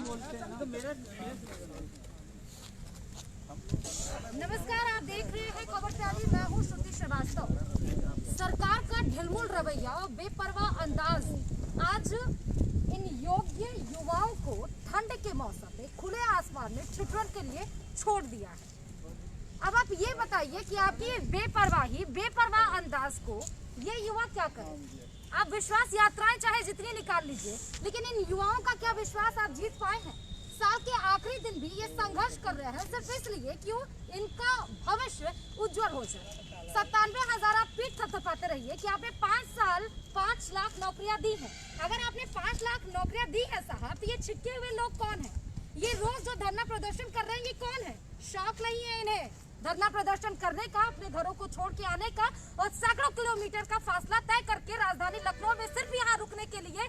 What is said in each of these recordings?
नमस्कार, आप देख रहे हैं खबर तैयारी। मैं हूं श्रुति श्रीवास्तव। सरकार का ढिलमुल रवैया और बेपरवाह अंदाज आज इन योग्य युवाओं को ठंड के मौसम में खुले आसमान में ठिठुरन के लिए छोड़ दिया है। अब आप ये बताइए कि आपकी बेपरवाह अंदाज को ये युवा क्या करें? आप विश्वास यात्राएं चाहे जितनी निकाल लीजिए, लेकिन इन युवाओं का क्या विश्वास आप जीत पाए हैं? साल के आखिरी दिन भी ये संघर्ष कर रहे हैं सिर्फ इसलिए कि इनका भविष्य उज्जवल हो जाए। 97,000 आप पीठ थपथपाते रहिए कि आपने 5 साल 5 लाख नौकरियां दी हैं। अगर आपने 5 लाख नौकरियां दी है साहब, तो ये छिटके हुए लोग कौन है? ये रोज जो धरना प्रदर्शन कर रहे हैं, ये कौन है? शौक नहीं है इन्हें धरना प्रदर्शन करने का, अपने घरों को छोड़ के आने का और सैकड़ों किलोमीटर का फासला तय करके राजधानी लखनऊ में सिर्फ यहाँ रुकने के लिए,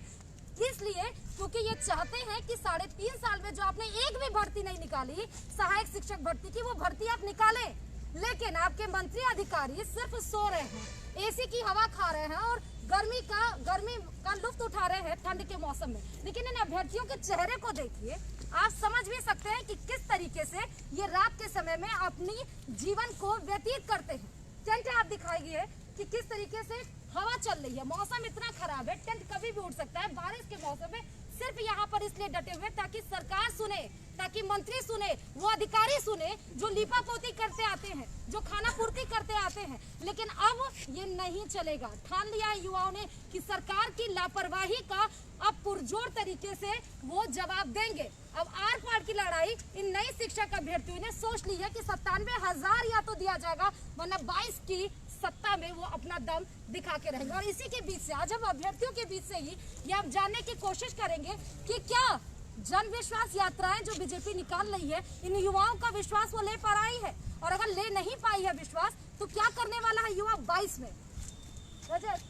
इसलिए क्योंकि ये चाहते हैं कि 3.5 साल में जो आपने एक भी भर्ती नहीं निकाली, सहायक शिक्षक भर्ती की, वो भर्ती आप निकालें। लेकिन आपके मंत्री अधिकारी सिर्फ सो रहे हैं, एसी की हवा खा रहे हैं और गर्मी का लुत्फ उठा रहे हैं ठंड के मौसम में। लेकिन इन अभ्यर्थियों के चेहरे को देखिए, आप समझ भी सकते हैं कि किस तरीके से ये रात के समय में अपनी जीवन को व्यतीत करते हैं। टेंट आप दिखाइए कि किस तरीके से हवा चल रही है, मौसम इतना खराब है, टेंट कभी भी उड़ सकता है। बारिश के मौसम में सिर्फ यहाँ पर इसलिए डटे हुए ताकि सरकार सुने, ताकि मंत्री सुने, वो अधिकारी सुने जो लीपा पोती करते आते हैं, जो खाना पूर्ति करते आते हैं। लेकिन अब ये नहीं चलेगा। ठान लिया है युवाओं ने कि सरकार की लापरवाही का अब पुरजोर तरीके से वो जवाब देंगे। अब आर पार की लड़ाई इन नई शिक्षक अभ्यर्थियों ने सोच ली है कि 97,000 या तो दिया जाएगा, वरना 22 की सत्ता में वो अपना दम दिखा के रहेंगे। और इसी के बीच से आज हम अभ्यर्थियों के बीच से ही ये हम जानने की कोशिश करेंगे कि क्या जन विश्वास यात्राएं जो बीजेपी निकाल रही है, इन युवाओं का विश्वास वो ले पा रही है? और अगर ले नहीं पाई है विश्वास, तो क्या करने वाला है युवा 22 में? रजत,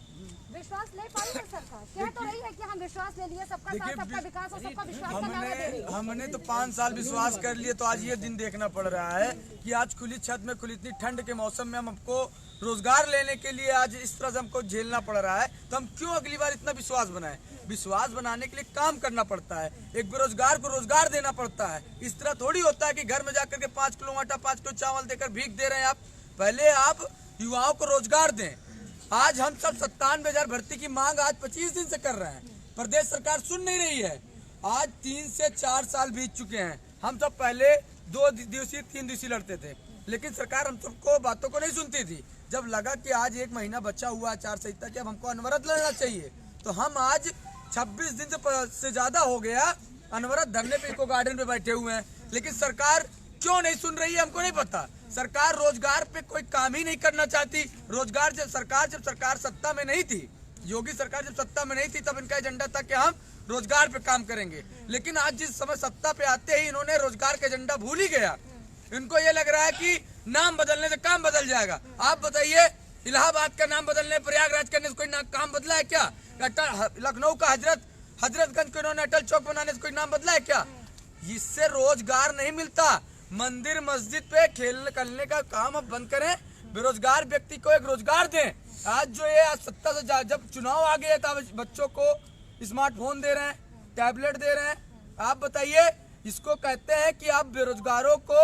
विश्वास ले पाई है सरकार? कह तो रही है कि हम विश्वास ले लिए, सबका साथ, सबका विकास और सबका विश्वास का नारा दे रही है। हमने तो 5 साल विश्वास कर लिए, तो आज ये दिन देखना पड़ रहा है कि आज खुली छत में खुली इतनी ठंड के मौसम में हमको रोजगार लेने के लिए आज इस तरह से हमको झेलना पड़ रहा है। तो हम क्यों अगली बार इतना विश्वास बनाएं? विश्वास बनाने के लिए काम करना पड़ता है, एक बेरोजगार को रोजगार देना पड़ता है। इस तरह थोड़ी होता है कि घर में जाकर के 5 किलो आटा 5 किलो चावल देकर भीख दे रहे हैं आप। पहले आप युवाओं को रोजगार दें। आज हम सब 97,000 भर्ती की मांग आज 25 दिन से कर रहे हैं, प्रदेश सरकार सुन नहीं रही है। आज 3 से 4 साल बीत चुके हैं। हम सब पहले 2 दिवसीय 3 दिवसीय लड़ते थे, लेकिन सरकार हम सबको बातों को नहीं सुनती थी। जब लगा कि आज 1 महीना बचा हुआ आचार संहिता कि अब हमको अनवरत लड़ना चाहिए, तो हम आज 26 दिन से ज्यादा हो गया अनवरत धरने पे इको गार्डन पे बैठे हुए हैं। लेकिन सरकार क्यों नहीं सुन रही है हमको नहीं पता। सरकार रोजगार पे कोई काम ही नहीं करना चाहती। रोजगार जब सरकार सत्ता में नहीं थी, योगी सरकार जब सत्ता में नहीं थी, तब इनका एजेंडा था कि हम रोजगार पे काम करेंगे। लेकिन आज जिस समय सत्ता पे आते ही इन्होंने रोजगार का एजेंडा भूल ही गया। इनको ये लग रहा है कि नाम बदलने से काम बदल जाएगा। आप बताइए, इलाहाबाद का नाम बदलने, प्रयागराज करने से कोई काम बदला है क्या? लखनऊ का हजरतगंज को इन्होंने अटल चौक बनाने से कोई नाम बदला है क्या? इससे रोजगार नहीं मिलता। मंदिर मस्जिद पे खेलने का काम अब बंद करें, बेरोजगार व्यक्ति को एक रोजगार दें। आज जो ये सत्ता से जब चुनाव आ गए तब बच्चों को स्मार्टफोन दे रहे हैं, टैबलेट दे रहे हैं। आप बताइए, इसको कहते हैं कि आप बेरोजगारों को,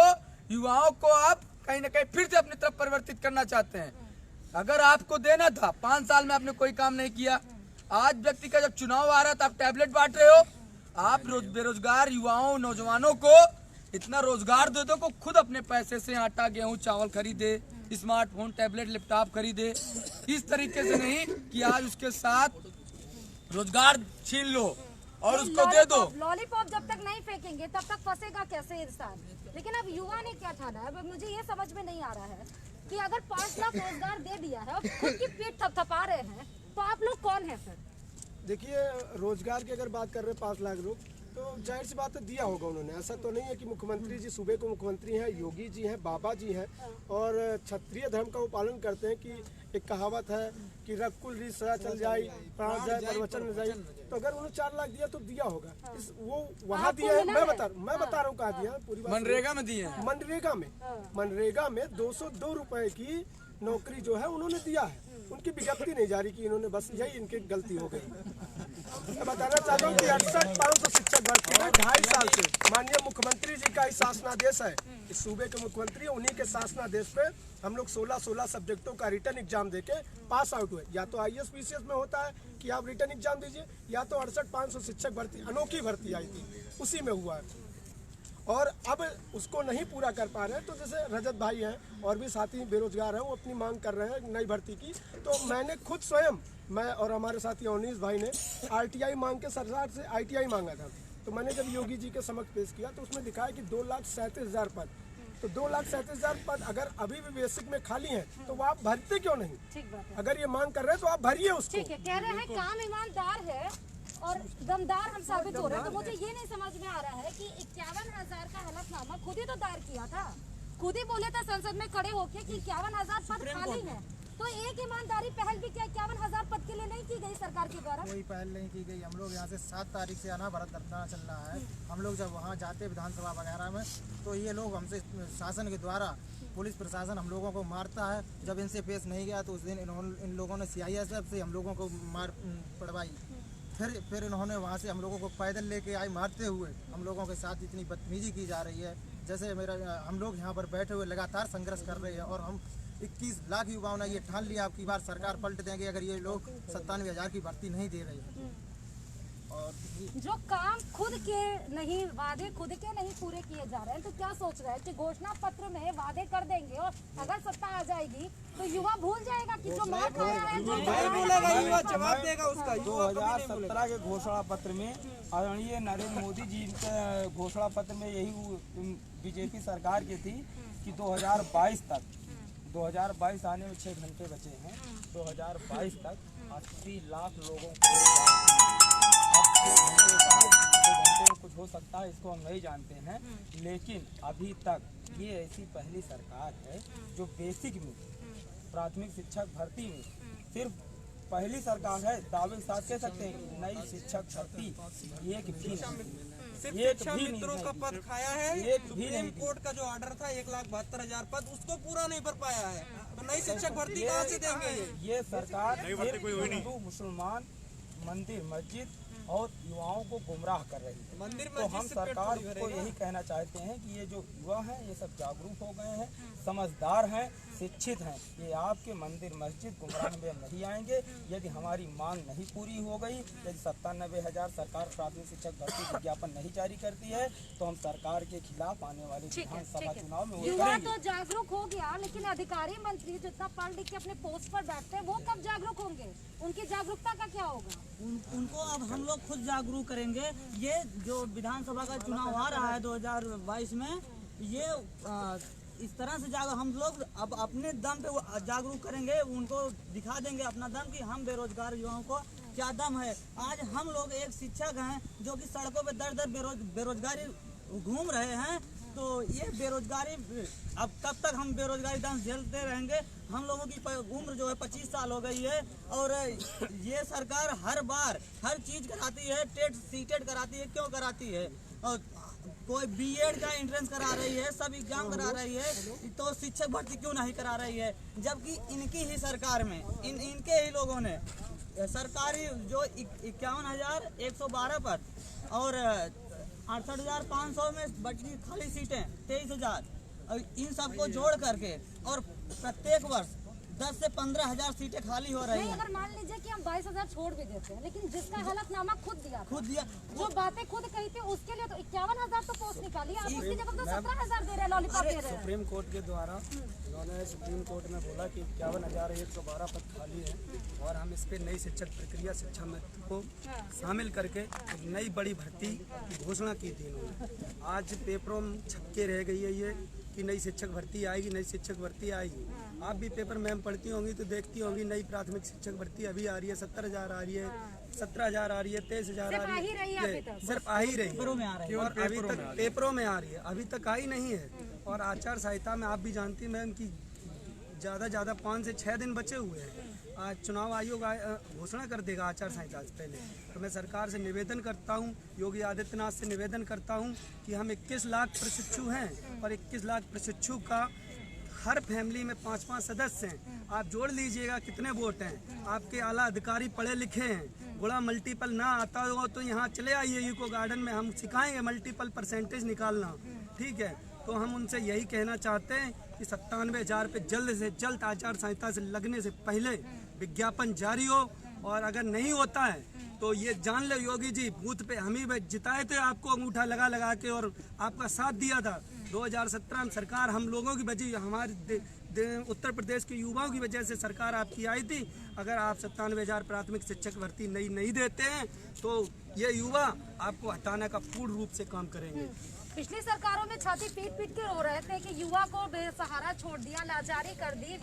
युवाओं को आप कहीं ना कहीं फिर से अपनी तरफ परिवर्तित करना चाहते हैं। अगर आपको देना था, 5 साल में आपने कोई काम नहीं किया। आज व्यक्ति का जब चुनाव आ रहा था आप टैबलेट बांट रहे हो। आप बेरोजगार युवाओं, नौजवानों को इतना रोजगार दे दो को खुद अपने पैसे से आटा गेहूं चावल खरीदे, स्मार्टफोन टैबलेट लैपटॉप खरीदे। इस तरीके से नहीं कि आज उसके साथ रोजगार छीन लो और उसको दे दो। लॉलीपॉप जब तक नहीं फेंकेंगे तब तक फंसेगा कैसे इंसान? लेकिन अब युवा ने क्या ठाना है? अब मुझे ये समझ में नहीं आ रहा है कि अगर 5 लाख रोजगार दे दिया है और खुद की पीठ थपथपा रहे हैं, तो आप लोग कौन है फिर? देखिए, रोजगार की अगर बात कर रहे हैं 5 लाख लोग, तो जाहिर सी बात है दिया होगा उन्होंने। ऐसा तो नहीं है कि मुख्यमंत्री जी सूबे को मुख्यमंत्री हैं, योगी जी हैं, बाबा जी हैं और क्षत्रिय धर्म का वो पालन करते हैं कि एक कहावत है कि रकुल रीत सदा चल जाए, प्राण जाए प्रवचन न जाए। तो अगर उन्होंने 4 लाख दिया तो दिया होगा। वो वहाँ दिया है, मैं बता रहा हूँ कहाँ दिया है। पूरी मनरेगा में दिए हैं। मनरेगा में 202 रुपए की नौकरी जो है उन्होंने दिया है। उनकी विज्ञप्ति नहीं जारी की इन्होंने, बस यही इनकी गलती हो गई। मैं बताना चाहता हूँ कि 68,500 शिक्षक भर्ती में 2.5 साल से माननीय मुख्यमंत्री जी का ही शासनादेश है। इस सूबे के मुख्यमंत्री, उन्हीं के शासनादेश पे हम लोग 16 सब्जेक्टों का रिटर्न एग्जाम देके पास आउट हुए। या तो IAS PCS में होता है कि आप रिटर्न एग्जाम दीजिए, या तो 68,500 शिक्षक भर्ती अनोखी भर्ती आई थी, उसी में हुआ है। और अब उसको नहीं पूरा कर पा रहे हैं, तो जैसे रजत भाई हैं और भी साथी बेरोजगार हैं, वो अपनी मांग कर रहे हैं नई भर्ती की। तो मैंने खुद स्वयं, मैं और हमारे साथी अवनीश भाई ने RTI मांग के सरकार से ITI मांगा था। तो मैंने जब योगी जी के समक्ष पेश किया तो उसमें दिखाया कि 2,37,000 पद। तो 2,37,000 पद अगर अभी भी बेसिक में खाली हैं तो वो आप भरते क्यों नहीं? ठीक बात है। अगर ये मांग कर रहे हैं तो आप भरिए उसको। ठीक है, कह रहे हैं काम ईमानदार है और दमदार हम साबित हो रहे हैं। तो मुझे ये नहीं समझ में आ रहा है कि 51,000 का हलफनामा खुद ही तो दायर किया था, खुद ही बोले थे संसद में खड़े होके कि 51,000 पद खाली है। तो एक ईमानदारी पहल भी क्या 51,000 पद के लिए नहीं की गई सरकार के द्वारा? कोई पहल नहीं की गई। हम लोग यहाँ से 7 तारीख से अनावरत धरना चल रहा है। हम लोग जब वहाँ जाते विधानसभा वगैरह में तो ये लोग हमसे शासन के द्वारा, पुलिस प्रशासन हम लोगों को मारता है। जब इनसे पेश नहीं गया तो उस दिन इन लोगों ने CISF से हम लोगों को मार पड़वाई। फिर इन्होंने वहाँ से हम लोगों को पैदल लेके आए मारते हुए। हम लोगों के साथ इतनी बदतमीजी की जा रही है। जैसे हम लोग यहाँ पर बैठे हुए लगातार संघर्ष कर रहे हैं और हम 21 लाख युवाओं ने ये ठान लिया अब की बार सरकार पलट देंगे अगर ये लोग 97,000 की भर्ती नहीं दे रही है। और जो काम खुद के नहीं, वादे खुद के नहीं पूरे किए जा रहे हैं, तो क्या सोच रहे हैं कि घोषणा पत्र में वादे कर देंगे और अगर सत्ता आ जाएगी तो युवा भूल जाएगा कि जो मार खाया है, जो युवा जवाब देगा उसका। 2017 के घोषणा पत्र में आदरणीय नरेंद्र मोदी जी के घोषणा पत्र में यही बीजेपी सरकार की थी कि 2022 आने में 6 घंटे बचे हैं। 2022 तक 80 लाख लोगों को, अब 6 घंटे में कुछ हो सकता है इसको हम नहीं जानते हैं, लेकिन अभी तक ये ऐसी पहली सरकार है जो बेसिक में, प्राथमिक शिक्षक भर्ती में सिर्फ पहली सरकार है। दावे के साथ कह सकते हैं कि नई शिक्षक भर्ती एक भी नहीं, शिक्षा मित्रों का पद खाया है। एक भी नहीं। कोर्ट का जो ऑर्डर था 1,72,000 पद, उसको पूरा नहीं भर पाया है। तो नई शिक्षक भर्ती कहाँ से देंगे? ये सरकार हिंदू, मुसलमान, मंदिर, मस्जिद और युवाओं को गुमराह कर रही है। मंदिर तो हम सरकार को यही कहना चाहते हैं कि ये जो युवा हैं ये सब जागरूक हो गए हैं, समझदार हैं, शिक्षित हैं। ये आपके मंदिर मस्जिद गुमराह में नहीं आएंगे। यदि हमारी मांग नहीं पूरी हो गई, यदि 97,000 सरकार प्राथमिक शिक्षक भर्ती विज्ञापन नहीं जारी करती है तो हम सरकार के खिलाफ आने वाले विधानसभा चुनाव में युवा तो जागरूक हो गया, लेकिन अधिकारी मंत्री जितना पढ़ लिख के अपने पोस्ट पर बैठते हैं वो कब जागरूक होंगे? उनकी जागरूकता का क्या होगा? उनको अब हम लोग खुद जागरूक करेंगे। ये जो विधानसभा का चुनाव आ रहा है 2022 में, ये इस तरह से हम लोग अब अपने दम पे जागरूक करेंगे, उनको दिखा देंगे अपना दम कि हम बेरोजगार युवाओं को क्या दम है। आज हम लोग एक शिक्षक हैं जो कि सड़कों पे दर दर बेरोजगारी घूम रहे हैं। तो ये बेरोजगारी, अब कब तक हम बेरोजगारी दंश झेलते रहेंगे? हम लोगों की उम्र जो है 25 साल हो गई है और ये सरकार हर बार हर चीज़ कराती है। टेट सीटेट कराती है, क्यों कराती है? और कोई B.Ed का एंट्रेंस करा रही है, सब एग्जाम करा रही है, तो शिक्षक भर्ती क्यों नहीं करा रही है? जबकि इनकी ही सरकार में इनके ही लोगों ने सरकारी जो 51,112 पद और 68,500 में बची खाली सीटें 23,000, और इन सबको जोड़ करके और प्रत्येक वर्ष 10 से 15,000 सीटें खाली हो रही नहीं, हैं। अगर मान लीजिए कि हम 22,000 छोड़ भी देते हैं, लेकिन जिसका हलफनामा खुद दिया, जो बातें खुद कही थी उसके लिए तो 51,000 तो पोस्ट निकाली, आप उसकी जगह तो 17,000 दे रहे हैं, लॉलीपॉप दे रहे हैं। सुप्रीम कोर्ट के द्वारा उन्होंने सुप्रीम कोर्ट में बोला कि 51,112 पद खाली है और हम इस पर नई शिक्षक प्रक्रिया शिक्षा मित्र को शामिल करके एक नई बड़ी भर्ती की घोषणा की थी इन्होंने। आज पेपरों में छपके रह गई है ये कि नई शिक्षक भर्ती आएगी, नई शिक्षक भर्ती आएगी। आप भी पेपर मैम पढ़ती होंगी तो देखती होंगी, नई प्राथमिक शिक्षक भर्ती अभी आ रही है, 70,000 आ रही है, 17,000 आ रही है, 23,000 आ रही है, सिर्फ आ ही रही है और अभी तक पेपरों में आ रही है, अभी तक आई नहीं है। और आचार संहिता में आप भी जानती मैम कि ज़्यादा 5 से 6 दिन बचे हुए हैं। आज चुनाव आयोग घोषणा कर देगा आचार संहिता से पहले। तो मैं सरकार से निवेदन करता हूं, योगी आदित्यनाथ से निवेदन करता हूं कि हम 21 लाख प्रशिक्षु हैं और 21 लाख प्रशिक्षु का हर फैमिली में 5-5 सदस्य हैं। आप जोड़ लीजिएगा कितने वोट हैं। आपके आला अधिकारी पढ़े लिखे हैं, गुणा मल्टीपल ना आता हो तो यहाँ चले आइए यूको गार्डन में, हम सिखाएंगे मल्टीपल परसेंटेज निकालना, ठीक है। तो हम उनसे यही कहना चाहते हैं कि 97,000 पे जल्द से जल्द आचार संहिता से लगने से पहले विज्ञापन जारी हो, और अगर नहीं होता है तो ये जान लो योगी जी बूथ पे हम ही जिताए थे आपको अंगूठा लगा लगा के और आपका साथ दिया था। 2017 में सरकार हम लोगों की वजह, हमारे उत्तर प्रदेश के युवाओं की वजह से सरकार आपकी आई थी। अगर आप 97,000 प्राथमिक शिक्षक भर्ती नहीं देते हैं तो ये युवा आपको हटाने का पूर्ण रूप से काम करेंगे। पिछली सरकारों में छाती पीट पीट के रो रहे थे कि युवा को बेसहारा छोड़ दिया, लाचारी कर दी,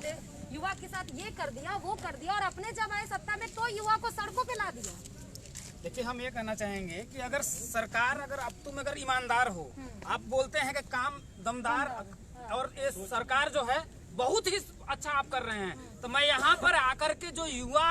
युवा के साथ ये कर दिया वो कर दिया, और अपने जब आए सत्ता में तो युवा को सड़कों पे ला दिया। देखिए, हम ये कहना चाहेंगे कि अगर सरकार, अगर अब तुम अगर ईमानदार हो, आप बोलते हैं कि काम दमदार, और ये सरकार जो है बहुत ही अच्छा आप कर रहे हैं, तो मैं यहाँ पर आकर के जो युवा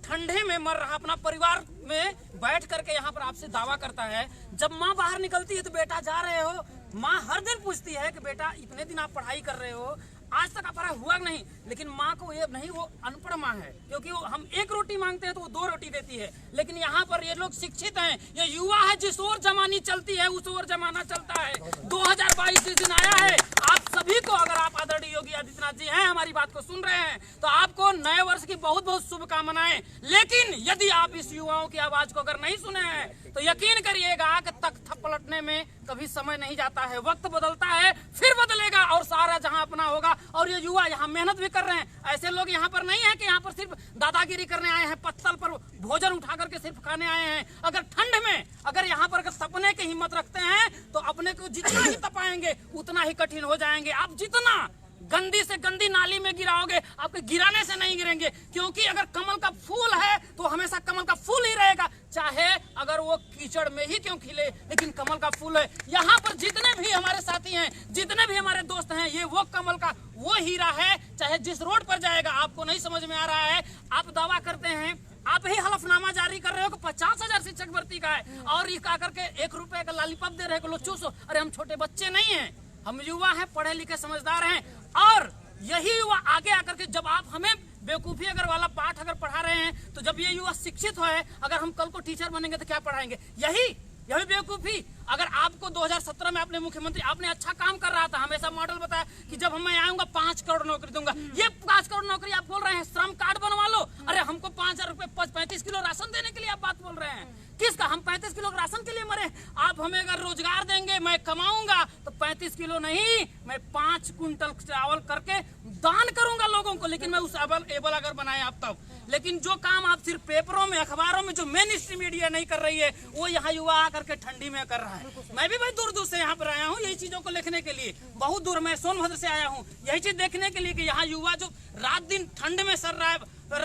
ठंडे में मर रहा अपना परिवार में बैठ करके यहाँ पर आपसे दावा करता है, जब माँ बाहर निकलती है तो बेटा जा रहे हो, माँ हर दिन पूछती है कि बेटा इतने दिन आप पढ़ाई कर रहे हो, आज तक आपका हुआ नहीं, लेकिन माँ को ये नहीं, वो अनपढ़ माँ है, क्योंकि वो हम एक रोटी मांगते हैं तो वो 2 रोटी देती है। लेकिन यहाँ पर ये लोग शिक्षित हैं, ये युवा है, जिस ओर जमानी चलती है उस ओर जमाना चलता है। 2022 जिस दिन आया है, आप सभी को, अगर आप आदरणीय योगी आदित्यनाथ जी हैं, हमारी बात को सुन रहे हैं, तो आपको नए वर्ष की बहुत बहुत शुभकामनाएं। लेकिन यदि आप इस युवाओं की आवाज को अगर नहीं सुने हैं तो यकीन करिएगा कि तख्त पलटने में कभी समय नहीं जाता है, वक्त बदलता है, फिर बदलेगा और सारा जहां अपना होगा। और ये युवा यहाँ मेहनत भी कर रहे हैं, ऐसे लोग यहाँ पर नहीं है कि यहाँ पर सिर्फ दादागिरी करने आए हैं, पत्तल पर भोजन उठा करके सिर्फ खाने आए हैं। अगर ठंड में अगर यहाँ पर तपने की हिम्मत रखते हैं तो अपने को जितना ही तपाएंगे उतना ही कठिन हो जाएंगे। आप जितना गंदी से गंदी नाली में गिराओगे, आपके गिराने से नहीं गिरेंगे, क्योंकि अगर कमल का फूल है तो हमेशा कमल का फूल ही रहेगा, चाहे अगर वो कीचड़ में ही क्यों खिले, लेकिन कमल का फूल है। यहाँ पर जितने भी हमारे साथी हैं, जितने भी हमारे दोस्त हैं, ये वो कमल का वो हीरा है, चाहे जिस रोड पर जाएगा। आपको नहीं समझ में आ रहा है, आप दावा करते हैं, आप ही हलफनामा जारी कर रहे हो कि 50,000 शिक्षक भर्ती का है, और ये कहा करके 1 रुपए का लालीपॉप दे रहे हो, लो चूसो। अरे हम छोटे बच्चे नहीं हैं, हम युवा हैं, पढ़े लिखे समझदार हैं, और यही युवा आगे आकर के जब आप हमें बेवकूफी अगर वाला पाठ अगर पढ़ा रहे हैं, तो जब ये युवा शिक्षित है, अगर हम कल को टीचर बनेंगे तो क्या पढ़ाएंगे? यही बेवकूफी। अगर आपको 2017 में आपने मुख्यमंत्री, आपने अच्छा काम कर रहा था, हमेशा मॉडल बताया कि जब मैं आऊंगा 5 करोड़ नौकरी दूंगा। ये 5 करोड़ नौकरी आप बोल रहे हैं, श्रम कार्ड बनवा लो। अरे हमको 5,000 रुपए 35 किलो राशन देने के लिए आप बात बोल रहे हैं, किसका? हम 35 किलो राशन के लिए मरे? आप हमें अगर रोजगार देंगे, मैं कमाऊंगा तो 35 किलो नहीं, मैं 5 कुंटल चावल करके दान करूंगा लोगों को, लेकिन मैं उस एबल अगर बनाए आप तब। लेकिन जो काम आप सिर्फ पेपरों में, अखबारों में, जो मेन स्ट्रीम मीडिया नहीं कर रही है, वो यहाँ युवा आकर के ठंडी में कर रहा है। मैं भी भाई दूर दूर से यहाँ पर आया हूँ यही चीजों को लिखने के लिए, बहुत दूर, मैं सोनभद्र से आया हूँ यही चीज देखने के लिए कि यहाँ युवा जो रात दिन ठंड में सर रहा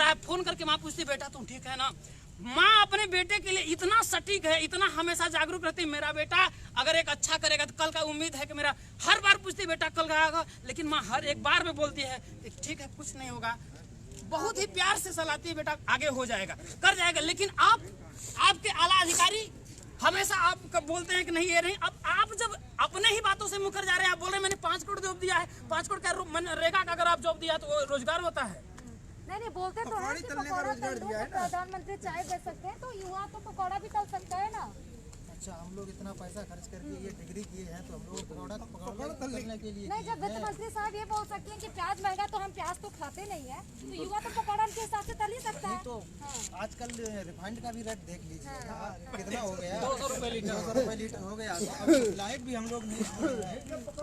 है, फोन करके माँ पूछती, बेटा तुम ठीक है ना? माँ अपने बेटे के लिए इतना सटीक है, इतना हमेशा जागरूक रहती, मेरा बेटा अगर एक अच्छा करेगा तो कल का उम्मीद है कि मेरा, हर बार पूछती बेटा कल का आएगा, लेकिन माँ हर एक बार में बोलती है ठीक है कुछ नहीं होगा, बहुत ही प्यार से सलाहती है, बेटा आगे हो जाएगा, कर जाएगा। लेकिन आपके आला अधिकारी हमेशा आप बोलते हैं कि नहीं ये नहीं। अब आप जब अपने ही बातों से मुकर जा रहे हैं, आप बोल रहे हैं मैंने 5 करोड़ जॉब दिया है, 5 करोड़ का मनरेगा का अगर आप जॉब दिया तो वो रोजगार होता है। नहीं बोलते तो है कि पकौड़ा तल दो तो प्रधानमंत्री चाय दे सकते हैं, तो युवा तो पकौड़ा भी तल सकता है ना। अच्छा, हम लोग इतना पैसा खर्च करके ये डिग्री किए हैं तो हम लोग पकौड़ा तलने के लिए नहीं, जब वित्त मंत्री साहब ये बोल सकते हैं कि प्याज महंगा तो हम प्याज तो खाते नहीं है, तो युवा तो पकौड़ा के हिसाब से तल ही सकता है। तो आजकल रिफाइंड का भी रेट देख लीजिए कितना हो गया, 200 रुपए लीटर हो गया। लाइट भी हम लोग नहीं,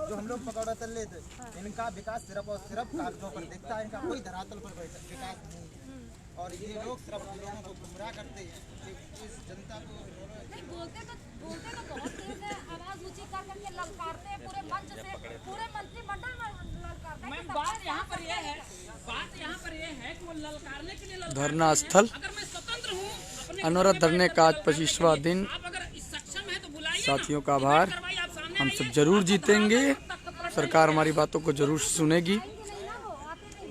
जो हम लोग पकौड़ा तल लेते, इनका विकास सिर्फ और सिर्फ कागजों पर दिखता है, इनका कोई धरातल पर विकास नहीं। और ये लोग सिर्फ लोगों को गुमराह करते हैं, इस जनता को बोलते तो बहुत तेज है, आवाज ऊंची कर करके ललकारते हैं पूरे मंच से, पूरे मंत्रिमंडल में ललकारते हैं। बात यहाँ पर ये है कि वो ललकारने के लिए धरना स्थल अगर मैं स्वतंत्र हूँ, अनवरत धरने का आज 25वां दिन। साथियों का आभार, हम सब जरूर जीतेंगे, सरकार हमारी बातों को जरूर सुनेगी।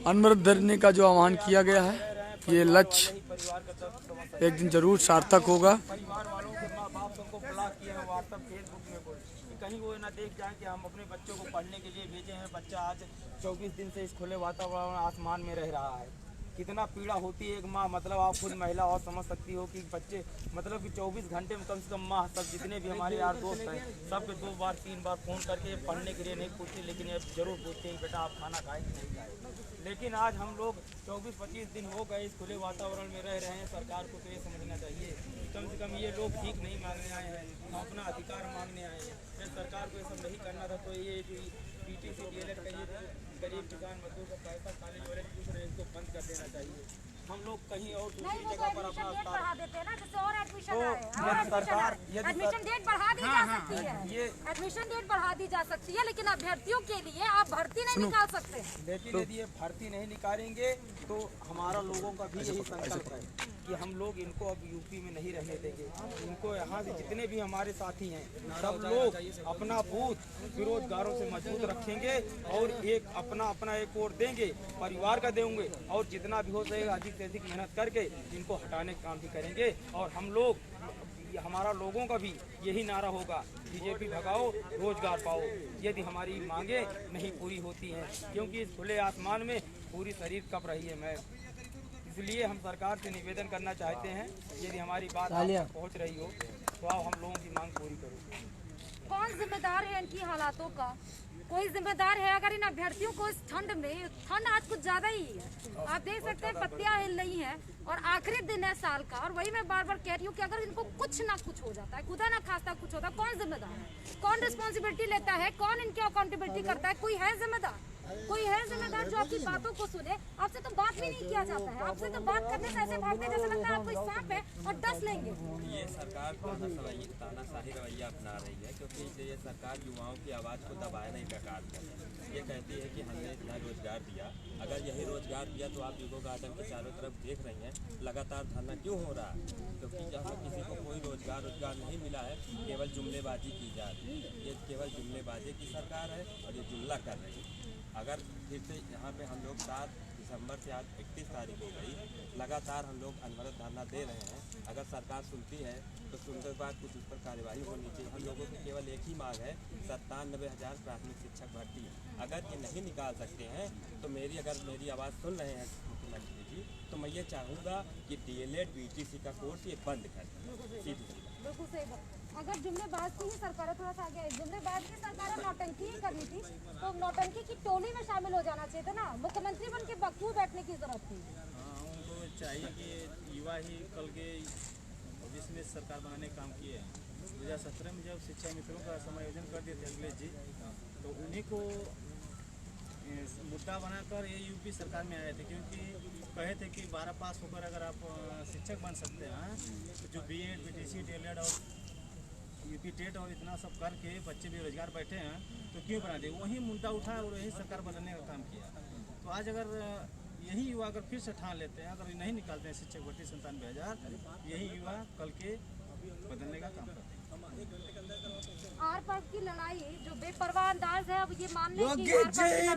अनवरत धरने का जो आह्वान किया गया है, ये लक्ष्य एक दिन जरूर सार्थक होगा। कहीं वो ना देख जाए कि हम अपने बच्चों को पढ़ने के लिए भेजे हैं, बच्चा आज 24 दिन से इस खुले वातावरण आसमान में रह रहा है। कितना पीड़ा होती है एक माँ, मतलब आप खुद महिला और समझ सकती हो कि बच्चे मतलब कि 24 घंटे में कम से कम माँ सब जितने भी हमारे यार दोस्त हैं सबके 2 बार 3 बार फ़ोन करके पढ़ने के लिए नहीं पूछते, लेकिन ये जरूर पूछते हैं बेटा आप खाना खाए कि नहीं खाए। लेकिन आज हम लोग 24-25 दिन हो गए इस खुले वातावरण में रह रहे हैं। सरकार को तो ये समझना चाहिए कि कम से कम ये लोग भीख नहीं मांगने आए हैं, अपना अधिकार मांगने आए हैं। फिर सरकार को ये सब नहीं करना था तो ये PTC DLED का ये गरीब किसान मजदूर का पैसा खाने वाले दूसरे इसको बंद कर देना चाहिए। हम लोग कहीं और दूसरी जगह पर अपना बढ़ा देते हैं ना, जैसे और एडमिशन सरकार डेट बढ़ा दी जा सकती है, एडमिशन डेट बढ़ा दी जा सकती है, लेकिन अभ्यर्थियों के लिए आप भर्ती नहीं निकाल सकते। लेकिन यदि ये भर्ती नहीं निकालेंगे तो हमारा लोगों का भी यही संकल्प है कि हम लोग इनको अब यूपी में नहीं रहने देंगे। इनको यहाँ से जितने भी हमारे साथी हैं सब लोग अपना बूथ बेरोजगारों से मजबूत रखेंगे और एक अपना एक वोट देंगे, परिवार का देंगे और जितना भी हो सकेगा अधिक से अधिक मेहनत करके इनको हटाने का काम भी करेंगे। और हम लोग हमारा लोगों का भी यही नारा होगा, बीजेपी भगाओ रोजगार पाओ। यदि हमारी मांगे नहीं पूरी होती हैं, क्योंकि इस खुले आसमान में पूरी शरीर कप रही है मैं, इसलिए हम सरकार से निवेदन करना चाहते हैं यदि हमारी बात आप तक पहुँच रही हो तो आप हम लोगों की मांग पूरी करो। कौन जिम्मेदार है इनकी हालातों का? कोई जिम्मेदार है अगर इन अभ्यर्थियों को इस ठंड में, ठंड आज कुछ ज्यादा ही है, आप देख सकते हैं पत्तियां हिल रही हैं और आखिरी दिन है साल का, और वही मैं बार बार कह रही हूँ कि अगर इनको कुछ ना कुछ हो जाता है, खुदा ना खास्ता कुछ होता है, कौन जिम्मेदार है? कौन रिस्पॉन्सिबिलिटी लेता है? कौन इनकी अकाउंटेबिलिटी करता है? कोई है जिम्मेदार? कोई है जिम्मेदार जो आपकी बातों को सुने? आपसे तो बात भी नहीं किया जाता है, आपसे तो बात करने से ऐसे भागते जैसे लगता है आप कोई सांप है और डस लेंगे। ये सरकार तानाशाही रवैया अपना रही है, क्योंकि ये सरकार युवाओं की आवाज़ को दबाना ही बेकार है। ये कहती है कि हमने इतना रोजगार दिया, अगर यही रोजगार दिया तो आप यूको गार्डन के चारों तरफ देख रही हैं लगातार धरना क्यों हो रहा है? क्योंकि जहाँ किसी को कोई रोजगार नहीं मिला है, केवल जुमलेबाजी की जा रही है। ये केवल जुमलेबाजी की सरकार है और ये जुमला कर रही है। अगर फिर से यहाँ पे हम लोग 7 दिसंबर से आज 31 तारीख हो गई, लगातार हम लोग अनवरत धरना दे रहे हैं। अगर सरकार सुनती है तो सुनने के बाद कुछ उस पर कार्रवाई होनी चाहिए। हम लोगों की केवल एक ही मांग है, 97,000 प्राथमिक शिक्षक भर्ती है। अगर ये नहीं निकाल सकते हैं तो अगर मेरी आवाज़ सुन रहे हैं मुख्यमंत्री जी, तो मैं ये चाहूँगा कि DLED BTC का कोर्स ये बंद कर दें। बिल्कुल सही बात। अगर जुमलेबाज की ही सरकार, थोड़ा सा आगे, जुमलेबाज की सरकार नौटंकी ही करनी थी तो नौटंकी की टोली में शामिल हो जाना चाहिए था ना, मुख्यमंत्री बन के बक्कू बैठने की जरूरत थी। उनको चाहिए कि युवा ही कल के भविष्य में सरकार बनाने का काम किए हैं। 2017 में जब शिक्षा मित्रों का समायोजन कर दिए थे अखिलेश जी, तो उन्हीं को मुद्दा बनाकर ये यूपी सरकार में आए थे, क्योंकि कहे थे कि 12 पास होकर अगर आप शिक्षक बन सकते हैं तो जो BEd BTC DLED और UP टेट और इतना सब करके बच्चे बेरोजगार बैठे हैं तो क्यों बना दे? वही मुद्दा उठा और वही सरकार बनाने का काम किया। तो आज अगर यही युवा अगर फिर से ठान लेते हैं, अगर नहीं निकालते हैं शिक्षक भर्ती 97,000, यही युवा कल के बदलने का काम करते हैं। आर पार की लड़ाई जो बेपरवाह अंदाज है, अब ये मान लें कि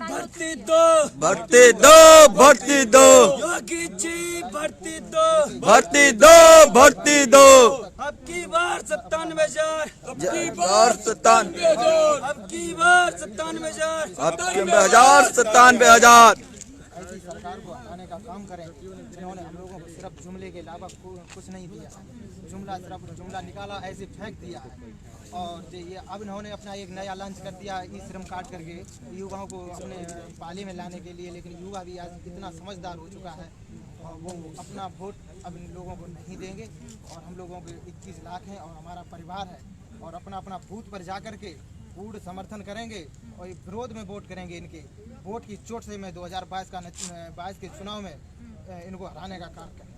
भर्ती दो, भर्ती दो, भर्ती दो, योगी जी भर्ती दो, भर्ती दो, भर्ती दो। अब की बार 97,000, अब की बार 97,000, अब की बार 97,000, अब की बार 97,000। ऐसी सरकार को हटाने का काम करें जिन्होंने हम लोगों को सिर्फ जुमले के अलावा कुछ नहीं दिया। सिर्फ जुमला निकाला, ऐसे फेंक दिया है। और ये अब इन्होंने अपना एक नया लॉन्च कर दिया ई श्रम कार्ड करके युवाओं को अपने पाली में लाने के लिए। लेकिन युवा भी आज इतना समझदार हो चुका है और वो अपना वोट अब इन लोगों को नहीं देंगे। और हम लोगों के 21 लाख हैं और हमारा परिवार है, और अपना अपना बूथ पर जा कर के पूर्ण समर्थन करेंगे और विरोध में वोट करेंगे। इनके वोट की चोट से मैं 2022 के चुनाव में इनको हराने का कार्य करें।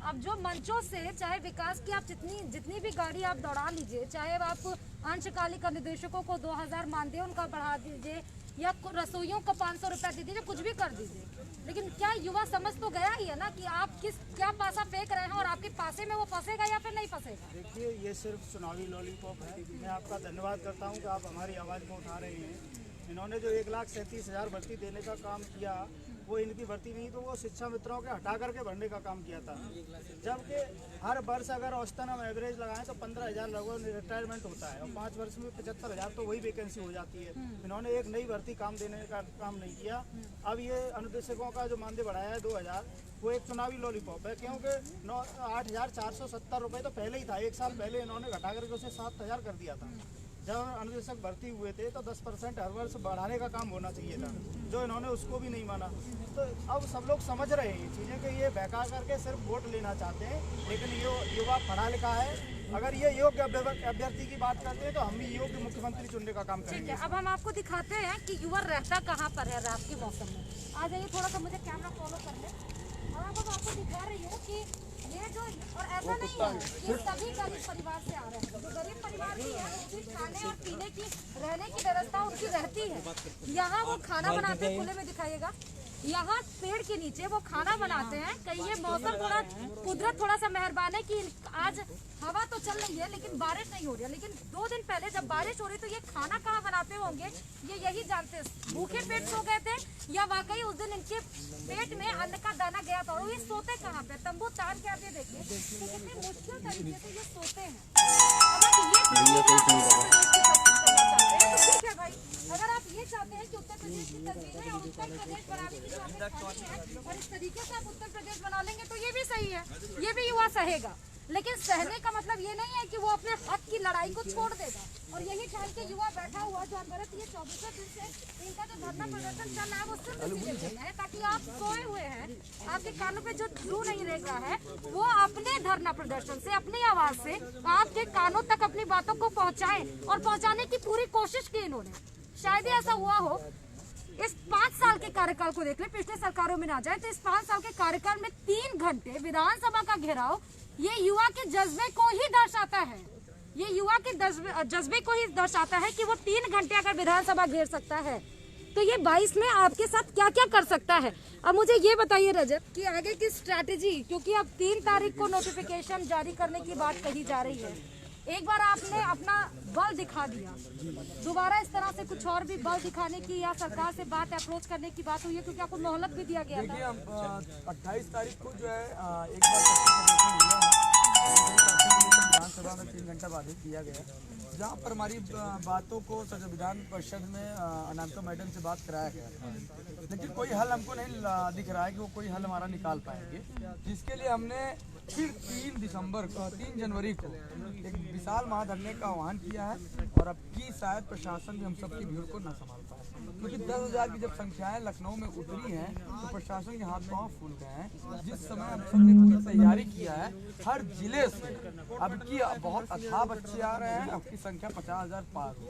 अब जो मंचों से चाहे विकास की आप जितनी भी गाड़ी आप दौड़ा लीजिए, चाहे आप अंशकालिक निदेशकों को 2,000 मानदेय उनका बढ़ा दीजिए या रसोइयों को 500 रुपया दे दीजिए, कुछ भी कर दीजिए, लेकिन क्या युवा समझ तो गया ही है ना कि आप क्या पासा फेंक रहे हैं और आपके पासे में वो फंसेगा या फिर नहीं फंसेगा। देखिए, ये सिर्फ चुनावी लॉलीपॉप है। मैं आपका धन्यवाद करता हूँ कि आप हमारी आवाज़ को उठा रहे हैं। इन्होंने जो 1,37,000 भर्ती देने का काम किया वो इनकी भर्ती नहीं, तो वो शिक्षा मित्रों के हटा करके भरने का काम किया था। जबकि हर वर्ष अगर औसतन हम एवरेज लगाएं तो 15,000 लगभग रिटायरमेंट होता है और 5 वर्ष में 75,000 तो वही वैकेंसी हो जाती है। इन्होंने एक नई भर्ती काम देने का काम नहीं किया। अब ये अनुदेशकों का जो मानदेय बढ़ाया है 2,000, वो एक चुनावी लॉलीपॉप है, क्योंकि 8,470 रुपये तो पहले ही था। 1 साल पहले इन्होंने घटा करके उसे 7,000 कर दिया था। जब अनुदेशक भर्ती हुए थे तो 10% हर वर्ष बढ़ाने का काम होना चाहिए था, जो इन्होंने उसको भी नहीं माना। तो अब सब लोग समझ रहे हैं ये चीज़ें कि ये बहका करके सिर्फ वोट लेना चाहते हैं, लेकिन ये युवा पढ़ा लिखा है। अगर ये योग्य अभ्यर्थी की बात करते हैं तो हम भी योग्य मुख्यमंत्री चुनने का काम करेंगे। ठीक है, अब हम आपको दिखाते हैं कि युवा रहता कहाँ पर है रात के मौसम में। आ जाइए, थोड़ा सा मुझे कैमरा फॉलो कर ले। और अब आपको दिखा रही हूँ कि ये जो, और ऐसा नहीं है कि सभी गरीब परिवार से आ रहे हैं। जो गरीब परिवार भी है उनकी खाने और पीने की, रहने की व्यवस्था उनकी रहती है। यहाँ वो खाना बनाते हैं, खुले में दिखाइएगा, यहाँ पेड़ के नीचे वो खाना बनाते हैं। कहीं ये मौसम थोड़ा, कुदरत थोड़ा सा मेहरबान है कि आज हवा तो चल रही है लेकिन बारिश नहीं हो रही है। लेकिन 2 दिन पहले जब बारिश हो रही तो ये खाना कहाँ बनाते होंगे ये यही जानते हैं। भूखे पेट सो गए थे या वाकई उस दिन इनके पेट में अन्न का दाना गया था। और ये सोते कहाँ पे, तंबू तान के आते देखिए तो कितनी मुश्किल तरीके से ये सोते हैं। ठीक है भाई, अगर आप ये चाहते हैं कि उत्तर प्रदेश की तस्वीरें और उत्तर प्रदेश बनाने की जो आपने ठानी है और इस तरीके से आप उत्तर प्रदेश बना लेंगे तो ये भी सही है, ये भी युवा सहेगा। लेकिन सहने का मतलब ये नहीं है कि वो अपने हक की लड़ाई को छोड़ देगा। और यही ठान के युवा बैठा हुआ जो अनवरत ये 24 दिन से इनका जो धरना प्रदर्शन चल रहा है वो सिर्फ इसीलिए है ताकि आप सोए हुए हैं, आपके कानों पे जो जू नहीं रेंग रहा है वो अपने धरना प्रदर्शन से, अपनी आवाज से आपके कानों तक अपनी बातों को पहुँचाए। और पहुँचाने की पूरी कोशिश की इन्होंने। शायद ही ऐसा हुआ हो, इस 5 साल के कार्यकाल को देख ले, पिछले सरकारों में ना जाए तो इस 5 साल के कार्यकाल में 3 घंटे विधानसभा का घेराव ये युवा के जज्बे को ही दर्शाता है। ये युवा के जज्बे को ही दर्शाता है कि वो 3 घंटे अगर विधानसभा घेर सकता है तो ये 22 में आपके साथ क्या क्या कर सकता है। अब मुझे ये बताइए रजत कि आगे की स्ट्रैटेजी, क्योंकि अब 3 तारीख को नोटिफिकेशन जारी करने की बात कही जा रही है। एक बार आपने अपना बल दिखा दिया, दोबारा इस तरह से कुछ और भी बल दिखाने की या सरकार से बात अप्रोच करने की बात हुई है, क्योंकि आपको मोहलत भी दिया गया था। देखिए, हम 28 तारीख को जो है एक बार विधानसभा में 3 घंटा बाधित किया गया, जहाँ पर हमारी बातों को विधान परिषद में अनामिका मैडम से बात कराया गया था। लेकिन कोई हल हमको नहीं दिख रहा है कि वो कोई हल हमारा निकाल पाएंगे, जिसके लिए हमने फिर 3 जनवरी को एक विशाल महाधरने का आह्वान किया है। और अब की शायद प्रशासन भी हम सबकी भीड़ को न संभाल पाए, क्योंकि 10,000 की जब संख्याएं लखनऊ में उतरी हैं तो प्रशासन के हाथ पांव फूल गए हैं। जिस समय हम सब ने पूरी तैयारी किया है, हर जिले से अब की बहुत अथाह बच्चे आ रहे हैं। अब की संख्या 50,000 पार हो,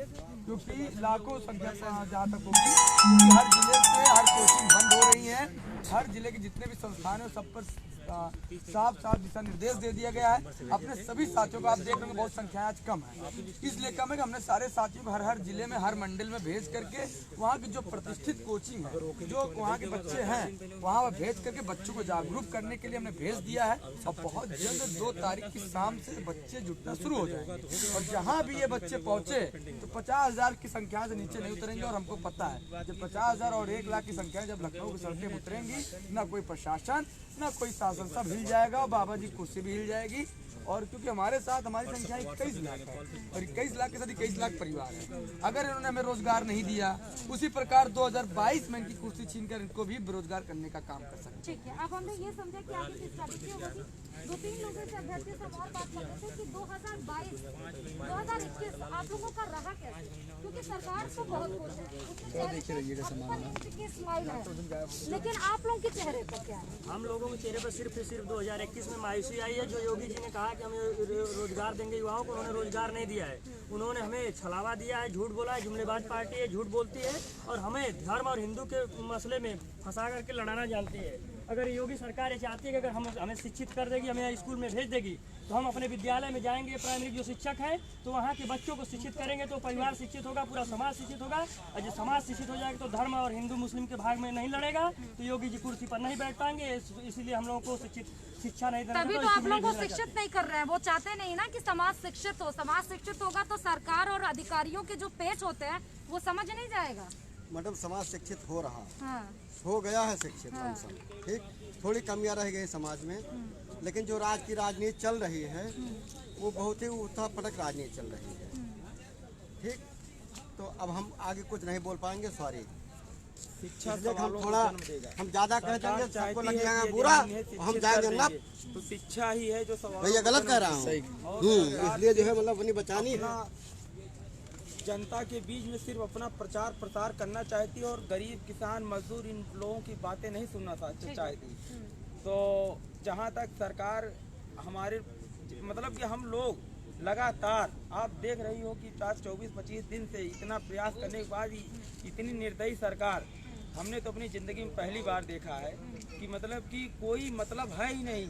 क्योंकि लाखों संख्या जहाँ तक होगी, क्योंकि हर जिले से हर कोचिंग बंद हो रही है। हर जिले के जितने भी संस्थान है सब पर साफ दिशा निर्देश दे दिया गया है। अपने सभी साथियों को आप देख रहे हैं बहुत संख्या आज कम है, इसलिए कम है कि हमने सारे साथियों को हर जिले में, हर मंडल में भेज करके वहाँ की जो प्रतिष्ठित कोचिंग है, जो वहाँ के बच्चे हैं, वहाँ पर भेज करके बच्चों को जागरूक करने के लिए हमने भेज दिया है। और बहुत जल्द 2 तारीख की शाम से बच्चे जुटना शुरू हो जाएंगे। और जहाँ भी ये बच्चे पहुँचे तो 50,000 की संख्या से नीचे नहीं उतरेंगे। और हमको पता है जब 50,000 और 1 लाख की संख्या जब लखनऊ की सड़कें उतरेंगी, ना कोई प्रशासन ना कोई शासन, सब हिल जाएगा और बाबा जी कुर्सी भी हिल जाएगी। और क्योंकि हमारे साथ हमारी संख्या 21 लाख है और 21 लाख के साथ 21 लाख परिवार है। अगर इन्होंने हमें रोजगार नहीं दिया, उसी प्रकार 2022 में इनकी कुर्सी छीनकर इनको भी बेरोजगार करने का काम कर सकते। ठीक है, अब हमने ये समझा कि आगे की स्ट्रैटेजी होगी। 2-3 लोगों से अभ्यर्थी से और बात कर रहे थे कि 2022 2021 आप लोगों का रहा कैसे, क्योंकि सरकार तो बहुत खुश है, स्माइल है, लेकिन आप लोगों के चेहरे पर क्या है? हम लोगों के चेहरे पर सिर्फ 2021 में मायूसी आई है। जो योगी जी ने कहा कि हमें रोजगार देंगे युवाओं को, उन्होंने रोजगार नहीं दिया है। उन्होंने हमें छलावा दिया है, झूठ बोला है, जुमलेबाज पार्टी है, झूठ बोलती है और हमें धर्म और हिंदू के मसले में फंसा करके लड़ाना जानती है। अगर योगी सरकार ये चाहती है कि अगर हमें शिक्षित कर देगी, हमें स्कूल में भेज देगी, तो हम अपने विद्यालय में जाएंगे, प्राइमरी जो शिक्षक हैं तो वहाँ के बच्चों को शिक्षित करेंगे, तो परिवार शिक्षित होगा, पूरा समाज शिक्षित होगा। और जब समाज शिक्षित हो जाएगा तो धर्म और हिंदू मुस्लिम के भाग में नहीं लड़ेगा, तो योगी जी कुर्सी पर नहीं बैठ पाएंगे। इसीलिए हम लोगों को शिक्षा नहीं देना। तभी तो आप लोगों को शिक्षित नहीं कर रहे हैं। वो चाहते नहीं ना कि समाज शिक्षित हो। समाज शिक्षित होगा तो सरकार और अधिकारियों के जो पेच होते हैं वो समझ नहीं जाएगा। मतलब समाज शिक्षित हो रहा, हाँ, हो गया है शिक्षित हम सब, ठीक। थोड़ी कमियां रह गई समाज में, लेकिन जो राजनीति चल रही है वो बहुत ही उठा पटक राजनीति चल रही है, ठीक। तो अब हम आगे कुछ नहीं बोल पाएंगे, सॉरी। शिक्षा हम थोड़ा हम ज्यादा कह देंगे, सबको लगेगा बुरा, हम जाएंगे ना। तो शिक्षा ही है जो सवाल, भैया गलत कह रहा हूँ, इसलिए जो है मतलब अपनी बचानी है। जनता के बीच में सिर्फ अपना प्रचार प्रसार करना चाहती है और गरीब किसान मजदूर इन लोगों की बातें नहीं सुनना चाहती। तो जहाँ तक सरकार हमारे मतलब कि हम लोग लगातार आप देख रही हो कि 24-25 दिन से इतना प्रयास करने के बाद इतनी निर्दयी सरकार हमने तो अपनी ज़िंदगी में पहली बार देखा है कि मतलब कि कोई मतलब है ही नहीं।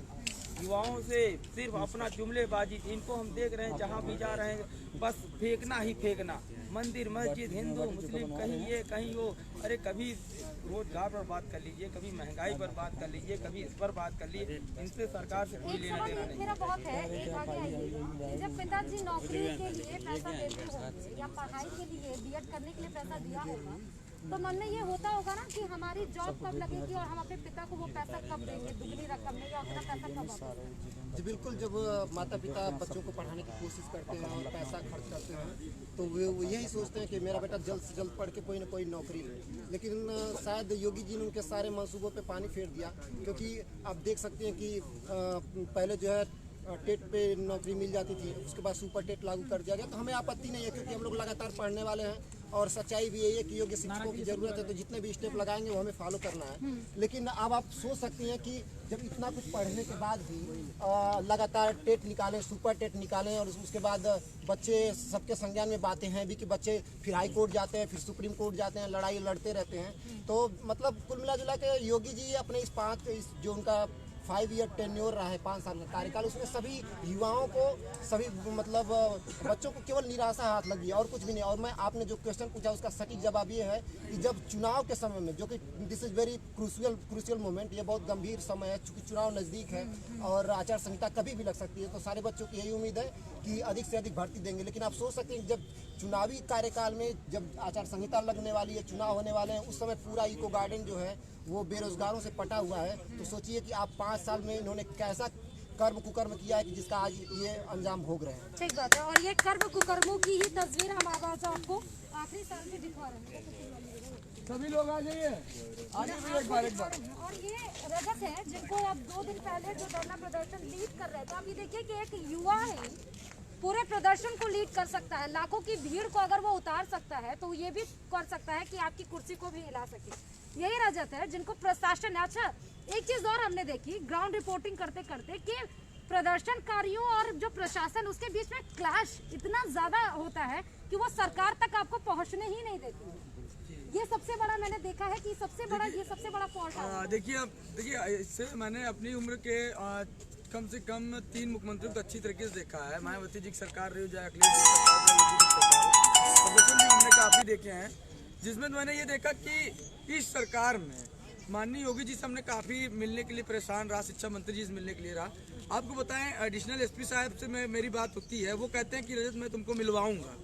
युवाओं से सिर्फ अपना जुमलेबाजी, इनको हम देख रहे हैं जहाँ भी जा रहे हैं बस फेंकना ही फेंकना, मंदिर मस्जिद हिंदू मुस्लिम कहीं ये कहीं वो। अरे कभी रोजगार पर बात कर लीजिए, कभी महंगाई पर बात कर लीजिए, कभी इस पर बात कर लीजिए, इनसे सरकार से कोई लेना देना नहीं। मेरा बहुत है, एक आगे आइए। जब पिताजी नौकरी के लिए पैसा देते होंगे या पढ़ाई के लिए बीएड करने के लिए पैसा दिया होगा, तो मन में ये होता होगा ना कि हमारी जॉब कब लगेगी और हम अपने पिता को वो पैसा कब देंगे, दुगनी रकम में, या अपना पैसा कब वापस। जी बिल्कुल, जब माता पिता बच्चों को पढ़ाने की कोशिश करते हैं और पैसा खर्च करते हैं तो वो यही सोचते हैं कि मेरा बेटा जल्द से जल्द पढ़ के कोई ना कोई नौकरी ले। लेकिन शायद योगी जी ने उनके सारे मंसूबों पे पानी फेर दिया, क्योंकि आप देख सकते हैं कि पहले जो है टेट पे नौकरी मिल जाती थी, उसके बाद सुपर टेट लागू कर दिया गया। तो हमें आपत्ति नहीं है, क्योंकि हम लोग लगातार पढ़ने वाले हैं और सच्चाई भी यही है कि योग्य शिक्षकों की जरूरत है, तो जितने भी स्टेप लगाएंगे वो हमें फॉलो करना है। लेकिन अब आप सोच सकती हैं कि जब इतना कुछ पढ़ने के बाद भी लगातार टेट निकालें, सुपर टेट निकालें, और उसके बाद बच्चे सबके संज्ञान में बातें हैं भी कि बच्चे फिर हाई कोर्ट जाते हैं, फिर सुप्रीम कोर्ट जाते हैं, लड़ाई लड़ते रहते हैं। तो मतलब कुल मिला जुला के योगी जी अपने इस जो उनका 5 ईयर टेन्योर रहा है, 5 साल का कार्यकाल, उसमें सभी युवाओं को, सभी मतलब बच्चों को केवल निराशा हाथ लगी और कुछ भी नहीं। और मैं आपने जो क्वेश्चन पूछा उसका सटीक जवाब ये है कि जब चुनाव के समय में, जो कि this is very crucial moment, ये बहुत गंभीर समय है, चूँकि चुनाव नज़दीक है और आचार संहिता कभी भी लग सकती है, तो सारे बच्चों की यही उम्मीद है कि अधिक से अधिक भर्ती देंगे। लेकिन आप सोच सकते हैं जब चुनावी कार्यकाल में, जब आचार संहिता लगने वाली है, चुनाव होने वाले हैं, उस समय पूरा इको गार्डन जो है वो बेरोजगारों से पटा हुआ है। तो सोचिए कि आप 5 साल में इन्होंने कैसा कर्म कुकर्म किया है कि जिसका आज ये अंजाम भोग रहे हैं। ठीक बात है, और ये कर्म कुकर्मों की ही तस्वीर हम आज आपको आखिरी साल में दिखा रहे हैं। सभी लोग आ जाइए, एक बार। और ये रजत है जिनको अब 2 दिन पहले जो धरना प्रदर्शन लीड कर रहे थे, अब ये देखिए कि एक युवा है पूरे प्रदर्शन को लीड कर सकता है, लाखों की भीड़ को अगर वो उतार सकता है तो ये भी कर सकता है कि आपकी कुर्सी को भी हिला सके। यही रजत है जिनको प्रशासन। अच्छा, एक चीज और हमने देखी ग्राउंड रिपोर्टिंग करते करते कि प्रदर्शनकारियों और जो प्रशासन, उसके बीच में क्लैश इतना ज्यादा होता है कि वो सरकार तक आपको पहुंचने ही नहीं देती। ये सबसे बड़ा मैंने देखा है कि सबसे बड़ा फॉल्ट है। देखिए इससे मैंने अपनी उम्र के कम से कम 3 मुख्यमंत्रियों को अच्छी तरीके से देखा है। मायावती जी की सरकार रही हो, चाहे अखिलेश जी की सरकार, प्रदर्शन भी हमने काफी देखे हैं, जिसमें मैंने ये देखा कि इस सरकार में माननीय योगी जी से हमने काफी मिलने के लिए परेशान रहा, शिक्षा मंत्री जी से मिलने के लिए रहा। आपको बताएं, एडिशनल एसपी साहब से मेरी बात होती है, वो कहते हैं कि रजत मैं तुमको मिलवाऊंगा,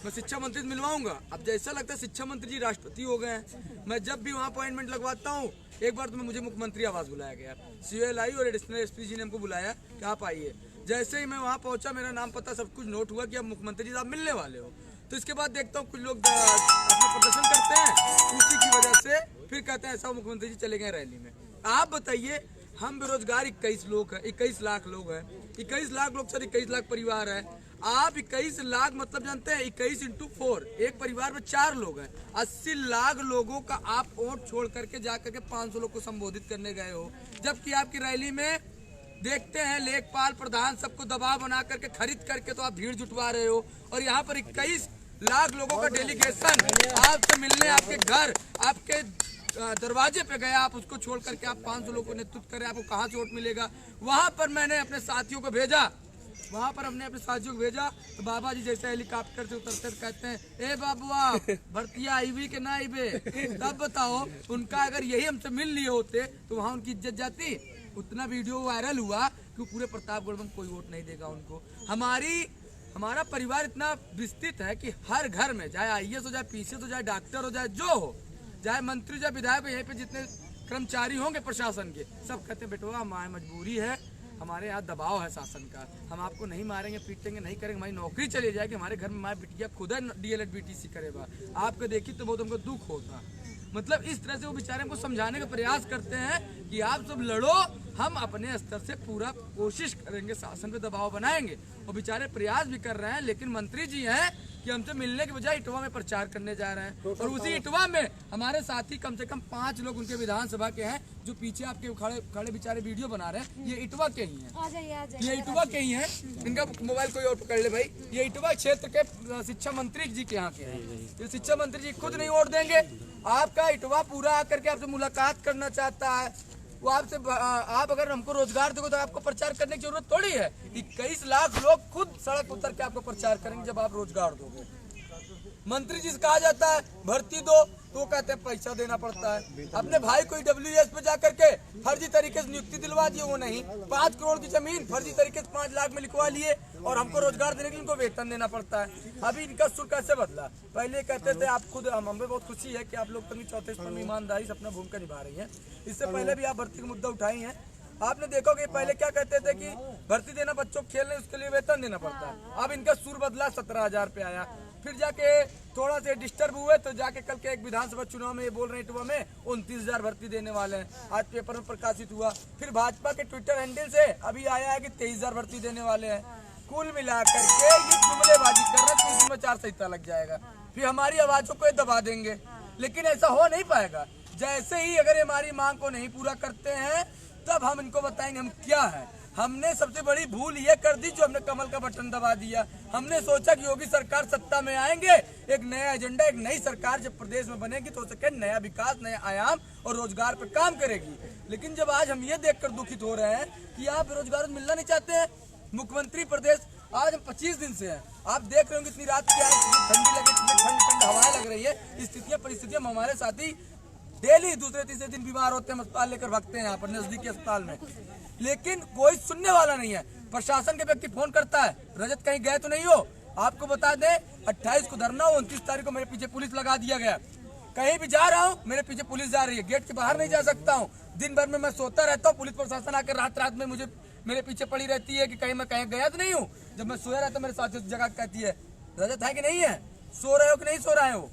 मैं शिक्षा मंत्री से मिलवाऊंगा। अब जैसा लगता है शिक्षा मंत्री जी राष्ट्रपति हो गए हैं। मैं जब भी वहाँ अपॉइंटमेंट लगवाता हूँ, एक बार तो मुझे मुख्यमंत्री आवास बुलाया गया, COL और एडिशनल एसपी जी ने हमको बुलाया कि आप आइए। जैसे ही मैं वहाँ पहुँचा, मेरा नाम पता सब कुछ नोट हुआ कि आप मुख्यमंत्री जी आप मिलने वाले हो। तो इसके बाद देखता हूँ कुछ लोग अपना प्रदर्शन करते हैं, उसी की वजह से फिर कहते हैं ऐसा मुख्यमंत्री जी चले गए रैली में। आप बताइए, हम बेरोजगार 21 लोग हैं, 21 लाख लोग हैं, 21 लाख लोग सर 21 लाख परिवार है। आप 21 लाख मतलब जानते हैं 21 × 4, एक परिवार में 4 लोग हैं। 80 लाख लोगों का आप वोट छोड़ करके जाकर के 500 लोग को संबोधित करने गए हो, जबकि आपकी रैली में देखते हैं लेखपाल प्रधान सबको दबाव बना करके खरीद करके तो आप भीड़ जुटवा रहे हो। और यहाँ पर 21 लाख लोगों का डेलीगेशन आपसे मिलने आपके घर, आपके दरवाजे पे गया, आप उसको छोड़ करके आप 500 लोगों को नेतृत्व करें, आपको कहाँ से वोट मिलेगा। वहाँ पर मैंने अपने साथियों को भेजा, तो बाबा जी जैसे हेलीकॉप्टर से उतरते कहते हैं, ए बाबुआ भर्तिया आईवी के ना आईवे। तब बताओ, उनका अगर यही हमसे मिल लिए होते तो वहाँ उनकी इज्जत जाती। उतना वीडियो वायरल हुआ कि पूरे प्रतापगढ़ में कोई वोट नहीं देगा उनको। हमारी हमारा परिवार इतना विस्तृत है कि हर घर में चाहे IAS हो, चाहे PCS हो, चाहे डॉक्टर हो, चाहे जो हो, चाहे मंत्री, चाहे विधायक हो, यहीं पे जितने कर्मचारी होंगे प्रशासन के, सब कहते हैं बेटवा हमारी मजबूरी है, हमारे यहाँ दबाव है शासन का, हम आपको नहीं मारेंगे, पीटेंगे, नहीं करेंगे, हमारी नौकरी चली जाएगी, हमारे घर में हमारी बिटिया खुद है DLED BTC करेगा, आपको देखी तो बहुत हमको दुख होता। मतलब इस तरह से वो बेचारे हमको समझाने का प्रयास करते हैं कि आप सब लड़ो, हम अपने स्तर से पूरा कोशिश करेंगे, शासन पे दबाव बनाएंगे। और बेचारे प्रयास भी कर रहे हैं, लेकिन मंत्री जी हैं कि हमसे मिलने के बजाय इटवा में प्रचार करने जा रहे हैं। और उसी इटवा में हमारे साथी कम से कम 5 लोग उनके विधानसभा के हैं, जो पीछे आपके खड़े बेचारे वीडियो बना रहे हैं, ये इटवा के ही हैं, ये इटवा के ही हैं। इनका मोबाइल कोई और पकड़ ले भाई, ये इटवा क्षेत्र के शिक्षा मंत्री जी के यहाँ के हैं। ये शिक्षा मंत्री जी खुद नहीं वोट देंगे, आपका इटवा पूरा आकर के आपसे मुलाकात करना चाहता है। वो आपसे आप अगर हमको रोजगार दोगे तो आपको प्रचार करने की जरूरत थोड़ी है। 21 लाख लोग खुद सड़क उतर के आपको प्रचार करेंगे जब आप रोजगार दोगे। मंत्री जी से कहा जाता है भर्ती दो, तो कहते हैं पैसा देना पड़ता है। अपने भाई को EWS पे जाकर के फर्जी तरीके से नियुक्ति दिलवा दिए, वो नहीं 5 करोड़ की जमीन फर्जी तरीके से 5 लाख में लिखवा लिए, और हमको रोजगार देने के लिए इनको वेतन देना पड़ता है। अभी इनका सुर कैसे बदला? पहले कहते थे आप खुद, हमें बहुत खुशी है कि आप लोग कभी चौथे पर ईमानदारी से अपना भूमिका निभा रही है। इससे पहले भी आप भर्ती का मुद्दा उठाई है। आपने देखो कि पहले क्या कहते थे कि भर्ती देना बच्चों को खेलने, उसके लिए वेतन देना पड़ता है। अब इनका सुर बदला, 17,000 पे आया। फिर जाके थोड़ा से डिस्टर्ब हुए तो जाके कल के एक विधानसभा चुनाव में ये बोल रहे हैं इटवा में 29,000 भर्ती देने वाले हैं, आज पेपर में प्रकाशित हुआ। फिर भाजपा के ट्विटर हैंडल से अभी आया है कि 23,000 भर्ती देने वाले हैं। कुल मिलाकर के ये जुमलेबाजी कर रहे हैं, कुछ में 4 संहिता लग जाएगा, फिर हमारी आवाजों को दबा देंगे। लेकिन ऐसा हो नहीं पाएगा। जैसे ही अगर हमारी मांग को नहीं पूरा करते हैं तब हम इनको बताएंगे हम क्या है। हमने सबसे बड़ी भूल ये कर दी जो हमने कमल का बटन दबा दिया। हमने सोचा कि योगी सरकार सत्ता में आएंगे, एक नया एजेंडा, एक नई सरकार जब प्रदेश में बनेगी तो हो सके नया विकास, नया आयाम और रोजगार पे काम करेगी। लेकिन जब आज हम ये देखकर दुखित हो रहे हैं कि आप बेरोजगार मिलना नहीं चाहते हैं, मुख्यमंत्री प्रदेश आज हम 25 दिन से हैं, आप देख रहे होंगे इतनी रात क्या है, ठंडी लगे, ठंड हवाएं लग रही है। स्थितियां परिस्थितियां हमारे साथी डेली दूसरे तीसरे दिन बीमार होते हैं, अस्पताल लेकर भागते हैं यहाँ पर नजदीकी अस्पताल में, लेकिन कोई सुनने वाला नहीं है। प्रशासन के व्यक्ति फोन करता है, रजत कहीं गए तो नहीं हो? आपको बता दें 28 को धरना हो, 29 तारीख को मेरे पीछे पुलिस लगा दिया गया। कहीं भी जा रहा हूँ मेरे पीछे पुलिस जा रही है, गेट के बाहर नहीं जा सकता हूँ। दिन भर में मैं सोता रहता हूँ, पुलिस प्रशासन आकर रात में मुझे मेरे पीछे पड़ी रहती है कि कहीं मैं कहीं गया तो नहीं हूँ। जब मैं सोया रहता मेरे साथ जगह कहती है रजत है कि नहीं है, सो रहे हो कि नहीं सो रहे हो।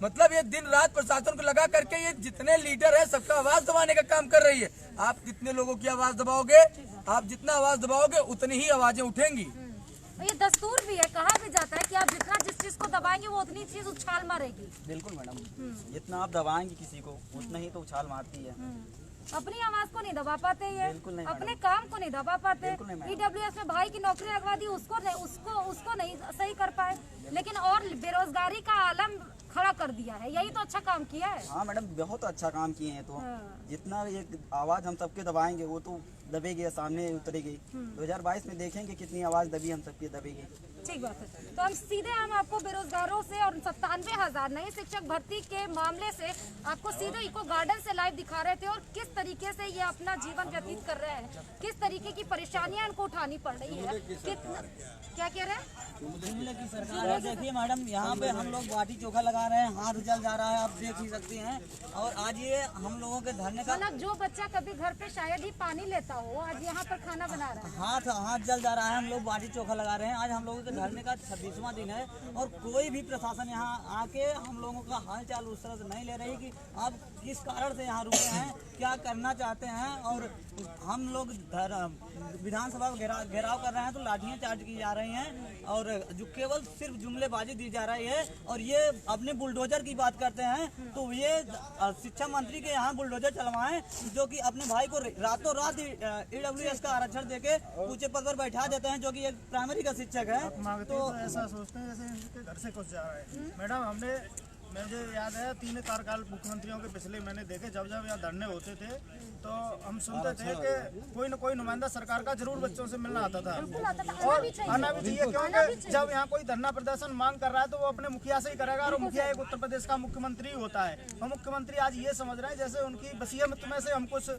मतलब ये दिन रात प्रशासन को लगा करके ये जितने लीडर है सबका आवाज दबाने का काम कर रही है। आप कितने लोगों की आवाज दबाओगे, आप जितना आवाज दबाओगे उतनी ही आवाजें उठेंगी। ये दस्तूर भी है, कहा भी जाता है कि आप जितना जिस चीज को दबाएंगे वो उतनी चीज उछाल मारेगी। बिल्कुल मैडम, जितना आप दबाएंगे किसी को उतना ही तो उछाल मारती है। अपनी आवाज को नहीं दबा पाते ये, अपने काम को नहीं दबा पाते। EWS में भाई की नौकरी लगवा दी, उसको नहीं सही कर पाए, लेकिन और बेरोजगारी का आलम खड़ा कर दिया है। यही तो अच्छा काम किया है। हाँ मैडम, बहुत अच्छा काम किए हैं। तो जितना ये आवाज हम सबके दबाएंगे वो तो दबेगी, सामने उतरेगी। 2022 में देखेंगे कितनी आवाज दबी हम सबकी दबेगी। ठीक बात है। तो हम आपको बेरोजगारों से और 97,000 नए शिक्षक भर्ती के मामले से आपको सीधे इको गार्डन से लाइव दिखा रहे थे, और किस तरीके से ये अपना जीवन व्यतीत कर रहे हैं, किस तरीके की परेशानियां इनको उठानी पड़ रही है। क्या कह रहे हैं? जुमले की सरकार है। देखिए मैडम, यहाँ पे हम लोग बाटी चोखा लगा रहे हैं, हाथ जल जा रहा है, आप देख ही सकते हैं। और आज ये हम लोगों के धरने का, मतलब जो बच्चा कभी घर पे शायद ही पानी लेता हो, आज यहाँ पर खाना बना रहा है, हाथ जल जा रहा है। हम लोग बाटी चोखा लगा रहे हैं। आज हम लोगों के धरने का 26वां दिन है, और कोई भी प्रशासन यहाँ आके हम लोगों का हाल चाल उस तरह से नहीं ले रही कि आप किस कारण से यहाँ रुके हैं, क्या करना चाहते हैं। और हम लोग विधानसभा घेराव कर रहे हैं तो लाठियाँ चार्ज की जा रही हैं, और जो केवल सिर्फ जुमलेबाजी दी जा रही है। और ये अपने बुलडोजर की बात करते हैं तो ये शिक्षा मंत्री के यहाँ बुलडोजर चलवाएं, जो कि अपने भाई को रातों रात EWS का आरक्षण देके ऊंचे पद पर बैठा देते हैं, जो कि एक प्राइमरी का शिक्षक है। तो ऐसा सोचते हैं जैसे इनके घर से कुछ जा रहा है। मैडम, हमने मुझे याद है 3 कार्यकाल मुख्यमंत्रियों के पिछले मैंने देखे, जब जब यहाँ धरने होते थे तो हम सुनते थे कि कोई न कोई नुमाइंदा सरकार का जरूर बच्चों से मिलना आता था और आना भी चाहिए, क्योंकि जब यहाँ कोई धरना प्रदर्शन मांग कर रहा है तो वो अपने मुखिया से ही करेगा, और मुखिया एक उत्तर प्रदेश का मुख्यमंत्री होता है। और मुख्यमंत्री आज ये समझ रहे हैं जैसे उनकी वसीयत में से हम कुछ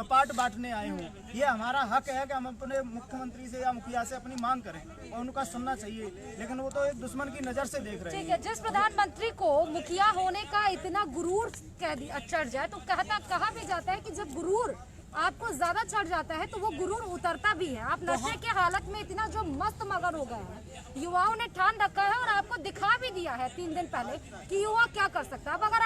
पार्ट बांटने आए हों। ये हमारा हक है कि हम अपने मुख्यमंत्री से या मुखिया से अपनी मांग करें और उनका सुनना चाहिए, लेकिन वो तो एक दुश्मन की नजर से देख रहे हैं। ठीक है, जिस प्रधानमंत्री को मुखिया होने का इतना गुरूर चढ़ जाए तो कहा भी जाता है कि जब गुरूर आपको ज्यादा चढ़ जाता है तो वो गुरूर उतरता भी है। आप नशे के हालत में इतना जो मस्त मगन हो गए हैं, युवाओं ने ठान रखा है और आपको दिखा भी दिया है 3 दिन पहले कि युवा क्या कर सकता है। अब अगर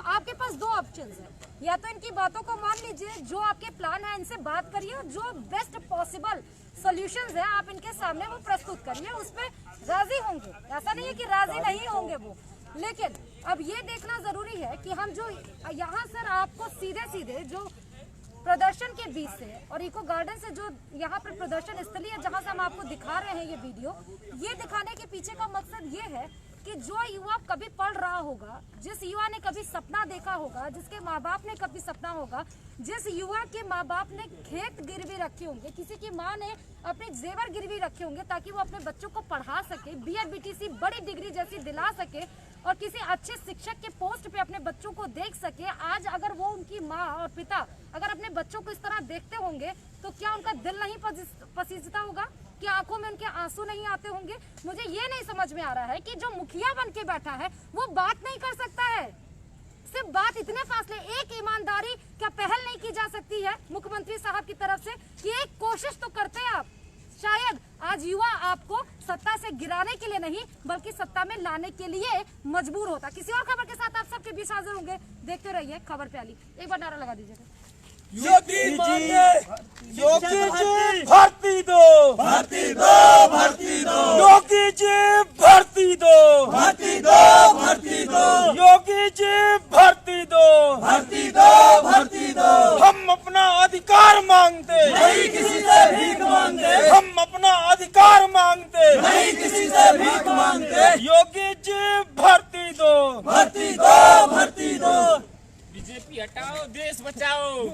आपके पास 2 ऑप्शंस हैं, या तो इनकी बातों को मान लीजिए, जो आपके प्लान है इनसे बात करिए, जो बेस्ट पॉसिबल सॉल्यूशंस है आप इनके सामने वो प्रस्तुत करिए, उस पर राजी होंगे। ऐसा नहीं है कि राजी नहीं होंगे वो, लेकिन अब ये देखना जरूरी है कि हम जो यहाँ सर आपको सीधे जो प्रदर्शन के बीच से और इको गार्डन से जो यहाँ पर प्रदर्शन स्थली है जहाँ से हम आपको दिखा रहे हैं ये वीडियो, ये दिखाने के पीछे का मकसद ये है कि जो युवा कभी पढ़ रहा होगा, जिस युवा ने कभी सपना देखा होगा, जिसके माँ बाप ने कभी सपना होगा, जिस युवा के माँ बाप ने खेत गिरवी रखे होंगे, किसी की माँ ने अपने जेवर गिरवी रखे होंगे ताकि वो अपने बच्चों को पढ़ा सके, BEd BTC बड़ी डिग्री जैसी दिला सके और किसी अच्छे शिक्षक के पोस्ट पे अपने बच्चों को देख सके। आज अगर वो उनकी माँ और पिता अगर अपने बच्चों को इस तरह देखते होंगे तो क्या उनका दिल नहीं पसीजता होगा? क्या आंखों में उनके आंसू नहीं आते होंगे? मुझे ये नहीं समझ में आ रहा है कि जो मुखिया बन के बैठा है वो बात नहीं कर सकता है। सिर्फ बात इतने फासले, एक ईमानदारी क्या पहल नहीं की जा सकती है मुख्यमंत्री साहब की तरफ से कि एक कोशिश तो करते हैं आप? शायद आज युवा आपको सत्ता से गिराने के लिए नहीं बल्कि सत्ता में लाने के लिए मजबूर होता। किसी और खबर के साथ आप सबके बीच हाजिर होंगे। देखते रहिए खबर प्याली। एक बार नारा लगा दीजिएगा। योगी भर्ती दो, भर्ती दो, भर्ती दो, योगी जी भर्ती दो, भर्ती दो, भर्ती दो, योगी जी भर्ती दो, भर्ती दो, भर्ती दो। हम अपना अधिकार मांगते, नहीं किसी से भीख मांगते। हम अपना अधिकार मांगते, नहीं किसी से भीख मांगते। योगी जी भर्ती दो, भर्ती दो, भर्ती दो। बीजेपी हटाओ, देश बचाओ।